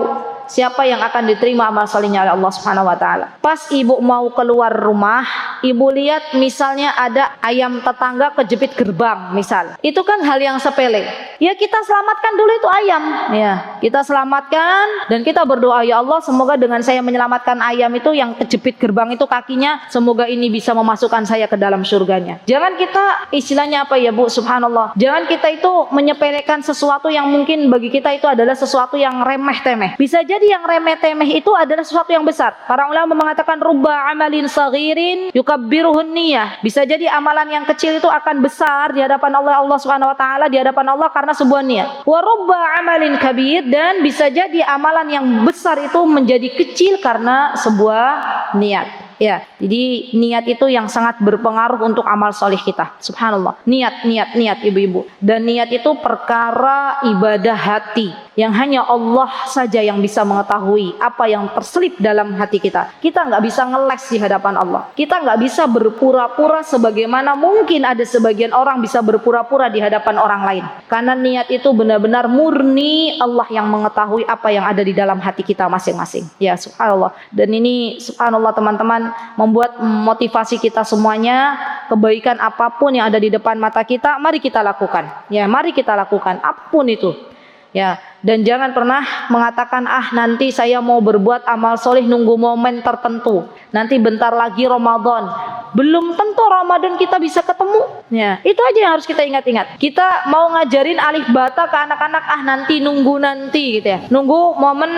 siapa yang akan diterima amal solehnya oleh Allah Subhanahu wa taala. Pas ibu mau keluar rumah, ibu lihat misalnya ada ayam tetangga kejepit gerbang misal. Itu kan hal yang sepele. Ya kita selamatkan dulu itu ayam. Ya, kita selamatkan dan kita berdoa, ya Allah semoga dengan saya menyelamatkan ayam itu yang kejepit gerbang itu kakinya, semoga ini bisa memasukkan saya ke dalam surganya. Jangan kita istilahnya apa ya Bu, subhanallah. Jangan kita itu menyepelekan sesuatu yang mungkin bagi kita itu adalah sesuatu yang remeh-temeh. Bisa jadi yang remeh-temeh itu adalah sesuatu yang besar. Para ulama mengatakan rubba amalin saghirin yukabbiruhun niyah. Bisa jadi amalan yang kecil itu akan besar di hadapan Allah Subhanahu wa taala, di hadapan Allah karena sebuah niat. Wa rubba amalin kabir, dan bisa jadi amalan yang besar itu menjadi kecil karena sebuah niat. Ya, jadi niat itu yang sangat berpengaruh untuk amal soleh kita. Subhanallah. Niat ibu-ibu. Dan niat itu perkara ibadah hati yang hanya Allah saja yang bisa mengetahui apa yang terselip dalam hati kita. Kita nggak bisa ngeles di hadapan Allah. Kita nggak bisa berpura-pura sebagaimana mungkin ada sebagian orang bisa berpura-pura di hadapan orang lain. Karena niat itu benar-benar murni Allah yang mengetahui apa yang ada di dalam hati kita masing-masing. Ya, subhanallah. Dan ini subhanallah teman-teman, membuat motivasi kita semuanya, kebaikan apapun yang ada di depan mata kita, mari kita lakukan. Ya, mari kita lakukan apapun itu. Ya, dan jangan pernah mengatakan nanti saya mau berbuat amal soleh nunggu momen tertentu. Nanti bentar lagi Ramadan. Belum tentu Ramadan kita bisa ketemu. Ya, itu aja yang harus kita ingat-ingat. Kita mau ngajarin alif bata ke anak-anak, nanti gitu ya. Nunggu momen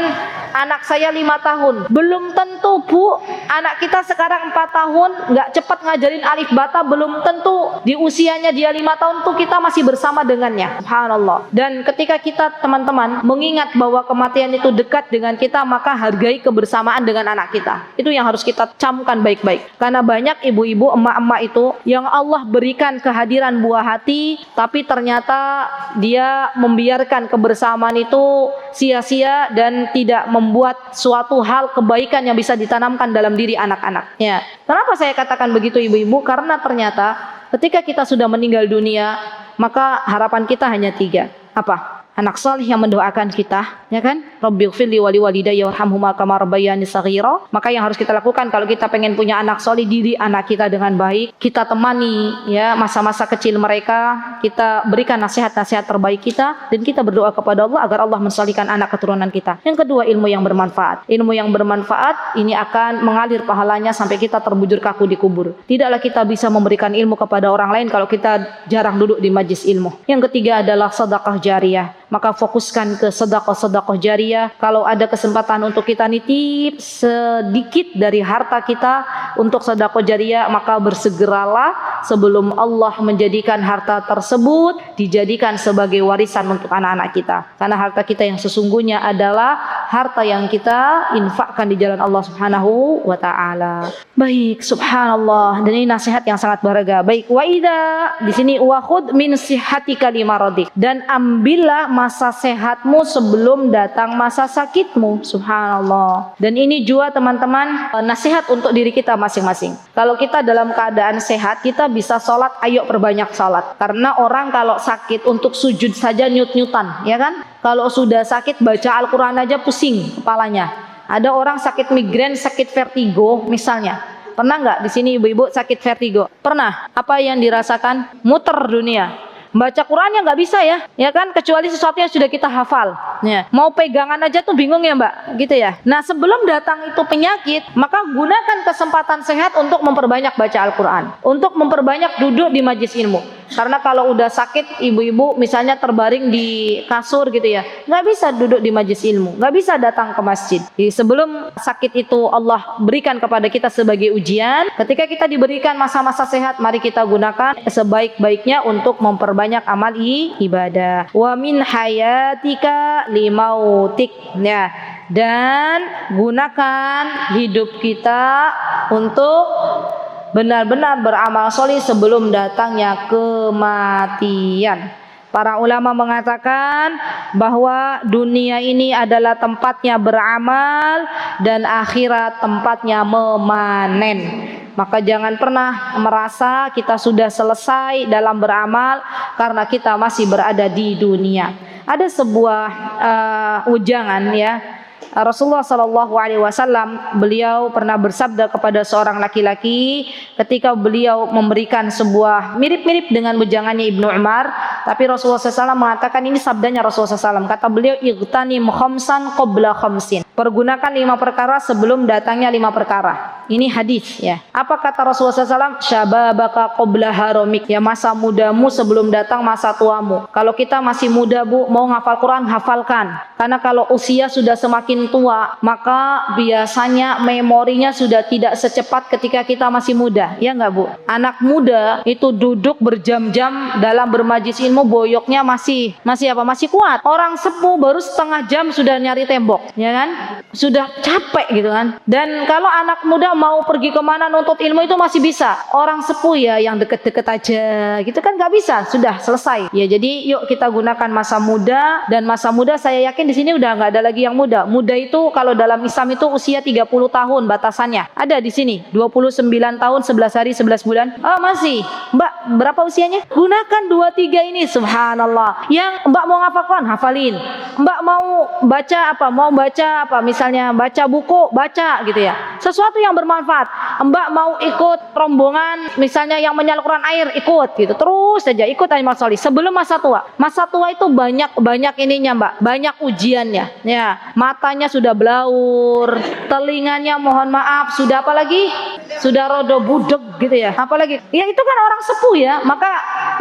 anak saya 5 tahun. Belum tentu Bu, anak kita sekarang 4 tahun, nggak cepat ngajarin alif bata, belum tentu di usianya dia 5 tahun tuh kita masih bersama dengannya. Subhanallah. Dan ketika kita teman-teman mengingat bahwa kematian itu dekat dengan kita, maka hargai kebersamaan dengan anak kita. Itu yang harus kita camkan baik-baik. Karena banyak ibu-ibu, emak-emak itu yang Allah berikan kehadiran buah hati, tapi ternyata dia membiarkan kebersamaan itu sia-sia dan tidak membuat suatu hal kebaikan yang bisa ditanamkan dalam diri anak-anak. Ya. Kenapa saya katakan begitu ibu-ibu? Karena ternyata ketika kita sudah meninggal dunia, maka harapan kita hanya 3. Apa? Anak salih yang mendoakan kita, ya kan? Rabbighfirli wa liwalidayya warhamhuma kama rabbayani shaghira. Maka yang harus kita lakukan kalau kita pengen punya anak salih, didik anak kita dengan baik, kita temani ya masa-masa kecil mereka, kita berikan nasihat-nasihat terbaik kita, dan kita berdoa kepada Allah agar Allah mensalihkan anak keturunan kita. Yang kedua, ilmu yang bermanfaat. Ilmu yang bermanfaat ini akan mengalir pahalanya sampai kita terbujur kaku di kubur. Tidaklah kita bisa memberikan ilmu kepada orang lain kalau kita jarang duduk di majlis ilmu. Yang ketiga adalah sedekah jariyah. Maka fokuskan ke sedekah jariyah. Kalau ada kesempatan untuk kita nitip sedikit dari harta kita untuk sedekah jariyah, maka bersegeralah sebelum Allah menjadikan harta tersebut dijadikan sebagai warisan untuk anak-anak kita. Karena harta kita yang sesungguhnya adalah harta yang kita infakkan di jalan Allah Subhanahu wa taala. Baik, subhanallah. Dan ini nasihat yang sangat berharga. Baik, wa idza di sini wa khudh min sihhatika limaradik, dan ambillah masa sehatmu sebelum datang masa sakitmu. Subhanallah. Dan ini juga teman-teman nasihat untuk diri kita masing-masing. Kalau kita dalam keadaan sehat, kita bisa sholat, ayo perbanyak sholat. Karena orang kalau sakit untuk sujud saja nyut-nyutan, ya kan? Kalau sudah sakit baca Al-Quran aja pusing kepalanya. Ada orang sakit migrain, sakit vertigo misalnya. Pernah nggak di sini ibu-ibu sakit vertigo? Pernah. Apa yang dirasakan? Muter dunia. Baca Qurannya nggak bisa ya kan, kecuali sesuatu yang sudah kita hafal. Ya. Mau pegangan aja tuh bingung ya Mbak, gitu ya. Nah sebelum datang itu penyakit, maka gunakan kesempatan sehat untuk memperbanyak baca Al-Quran, untuk memperbanyak duduk di majlis ilmu. Karena kalau udah sakit ibu-ibu misalnya terbaring di kasur gitu ya, nggak bisa duduk di majlis ilmu, nggak bisa datang ke masjid. Jadi sebelum sakit itu Allah berikan kepada kita sebagai ujian, ketika kita diberikan masa-masa sehat, mari kita gunakan sebaik-baiknya untuk memperbanyak amal ibadah. Wa min hayatika limautik, ya. Dan gunakan hidup kita untuk benar-benar beramal soleh sebelum datangnya kematian. Para ulama mengatakan bahwa dunia ini adalah tempatnya beramal dan akhirat tempatnya memanen. Maka jangan pernah merasa kita sudah selesai dalam beramal karena kita masih berada di dunia. Ada sebuah ujangan ya. Rasulullah Shallallahu Alaihi Wasallam beliau pernah bersabda kepada seorang laki-laki ketika beliau memberikan sebuah mirip-mirip dengan wejangannya Ibnu Umar, tapi Rasulullah SAW mengatakan ini sabdanya Rasulullah SAW. Kata beliau, igtanim khamsan qabla khamsin. Pergunakan 5 perkara sebelum datangnya 5 perkara. Ini hadis ya. Apa kata Rasulullah SAW? Syababaka qabla haramik, ya masa mudamu sebelum datang masa tuamu. Kalau kita masih muda Bu, mau ngafal Quran hafalkan. Karena kalau usia sudah semakin tua, maka biasanya memorinya sudah tidak secepat ketika kita masih muda, ya enggak Bu? Anak muda itu duduk berjam-jam dalam bermajlis ilmu, boyoknya masih kuat. Orang sepuh baru setengah jam sudah nyari tembok, ya kan? Sudah capek gitu kan. Dan kalau anak muda mau pergi kemana nuntut ilmu itu masih bisa. Orang sepuh ya yang deket-deket aja gitu kan nggak bisa, sudah selesai. Ya jadi yuk kita gunakan masa muda, dan masa muda saya yakin di sini udah nggak ada lagi yang muda. Muda itu kalau dalam Islam itu usia 30 tahun batasannya. Ada di sini 29 tahun 11 hari 11 bulan. Oh masih. Mbak berapa usianya? Gunakan 23 ini, subhanallah. Yang Mbak mau ngafal Quran, hafalin. Mbak mau baca apa? Mau baca apa? Misalnya baca buku, baca gitu ya. Sesuatu yang bermanfaat. Mbak mau ikut rombongan misalnya yang menyalurkan air, ikut gitu. Terus saja ikut amal soleh sebelum masa tua. Masa tua itu banyak ininya Mbak, banyak ujiannya. Ya, matanya sudah blaur, telinganya mohon maaf sudah apa lagi? Sudah rodo budeg gitu ya. Apalagi? Ya itu kan orang sepuh ya. Maka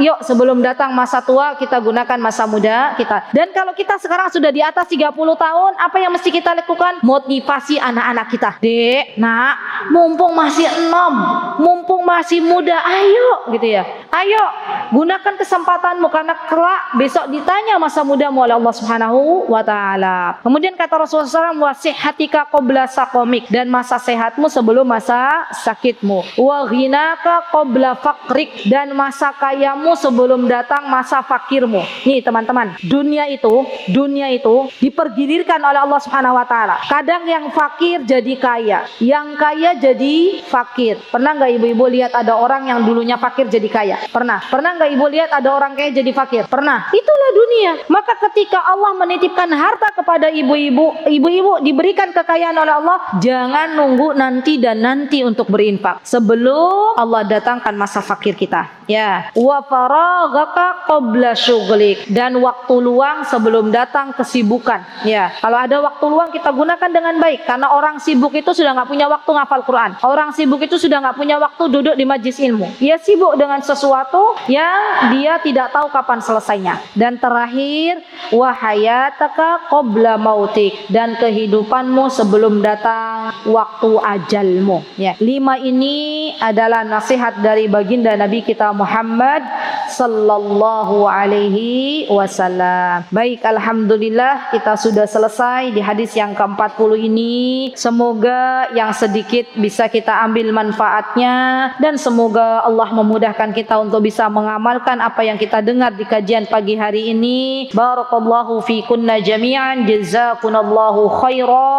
yuk sebelum datang masa tua kita gunakan masa muda kita. Dan kalau kita sekarang sudah di atas 30 tahun, apa yang mesti kita lakukan? Motivasi anak-anak kita. Dek, nak, mumpung masih enom, mumpung masih muda, ayo gitu ya. Ayo gunakan kesempatanmu karena kelak besok ditanya masa mudamu oleh Allah Subhanahu wa taala. Kemudian kata Rasulullah SAW, wasihatika qabla saqamik, dan masa sehatmu sebelum masa sakitmu. Wa ghinaka qabla faqrik, dan masa kayamu sebelum datang masa fakirmu. Nih teman-teman, dunia itu dipergilirkan oleh Allah Subhanahu wa taala. Kadang yang fakir jadi kaya, yang kaya jadi fakir. Pernah enggak ibu-ibu lihat ada orang yang dulunya fakir jadi kaya? Pernah nggak ibu lihat ada orang kaya jadi fakir? Pernah. Itulah dunia. Maka ketika Allah menitipkan harta kepada ibu-ibu diberikan kekayaan oleh Allah, jangan nunggu nanti untuk berinfak sebelum Allah datangkan masa fakir kita. Ya. Wa faraghaka qabla syughlik, dan waktu luang sebelum datang kesibukan. Ya. Kalau ada waktu luang kita gunakan dengan baik, karena orang sibuk itu sudah nggak punya waktu ngafal Quran. Orang sibuk itu sudah nggak punya waktu duduk di majlis ilmu. Dia sibuk dengan sesuatu yang dia tidak tahu kapan selesainya. Dan terakhir, wahayataka qabla mautik, dan kehidupanmu sebelum datang waktu ajalmu. Ya, 5 Semua ini adalah nasihat dari baginda Nabi kita Muhammad sallallahu alaihi wasallam. Baik, alhamdulillah kita sudah selesai di hadis yang ke-40 ini. Semoga yang sedikit bisa kita ambil manfaatnya dan semoga Allah memudahkan kita untuk bisa mengamalkan apa yang kita dengar di kajian pagi hari ini. Barakallahu fikunna jami'an, jazakunallahu khaira.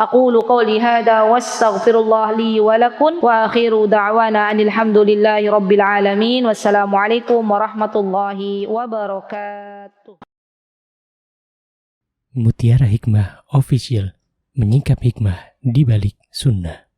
Aqulu qawli hadha wastaghfirullah li wa lakum wa akhiru da'wana anil hamdulillahi rabbil alamin. Wassalamualaikum warahmatullahi wabarakatuh. Mutiara Hikmah Official, menyingkap hikmah di balik sunnah.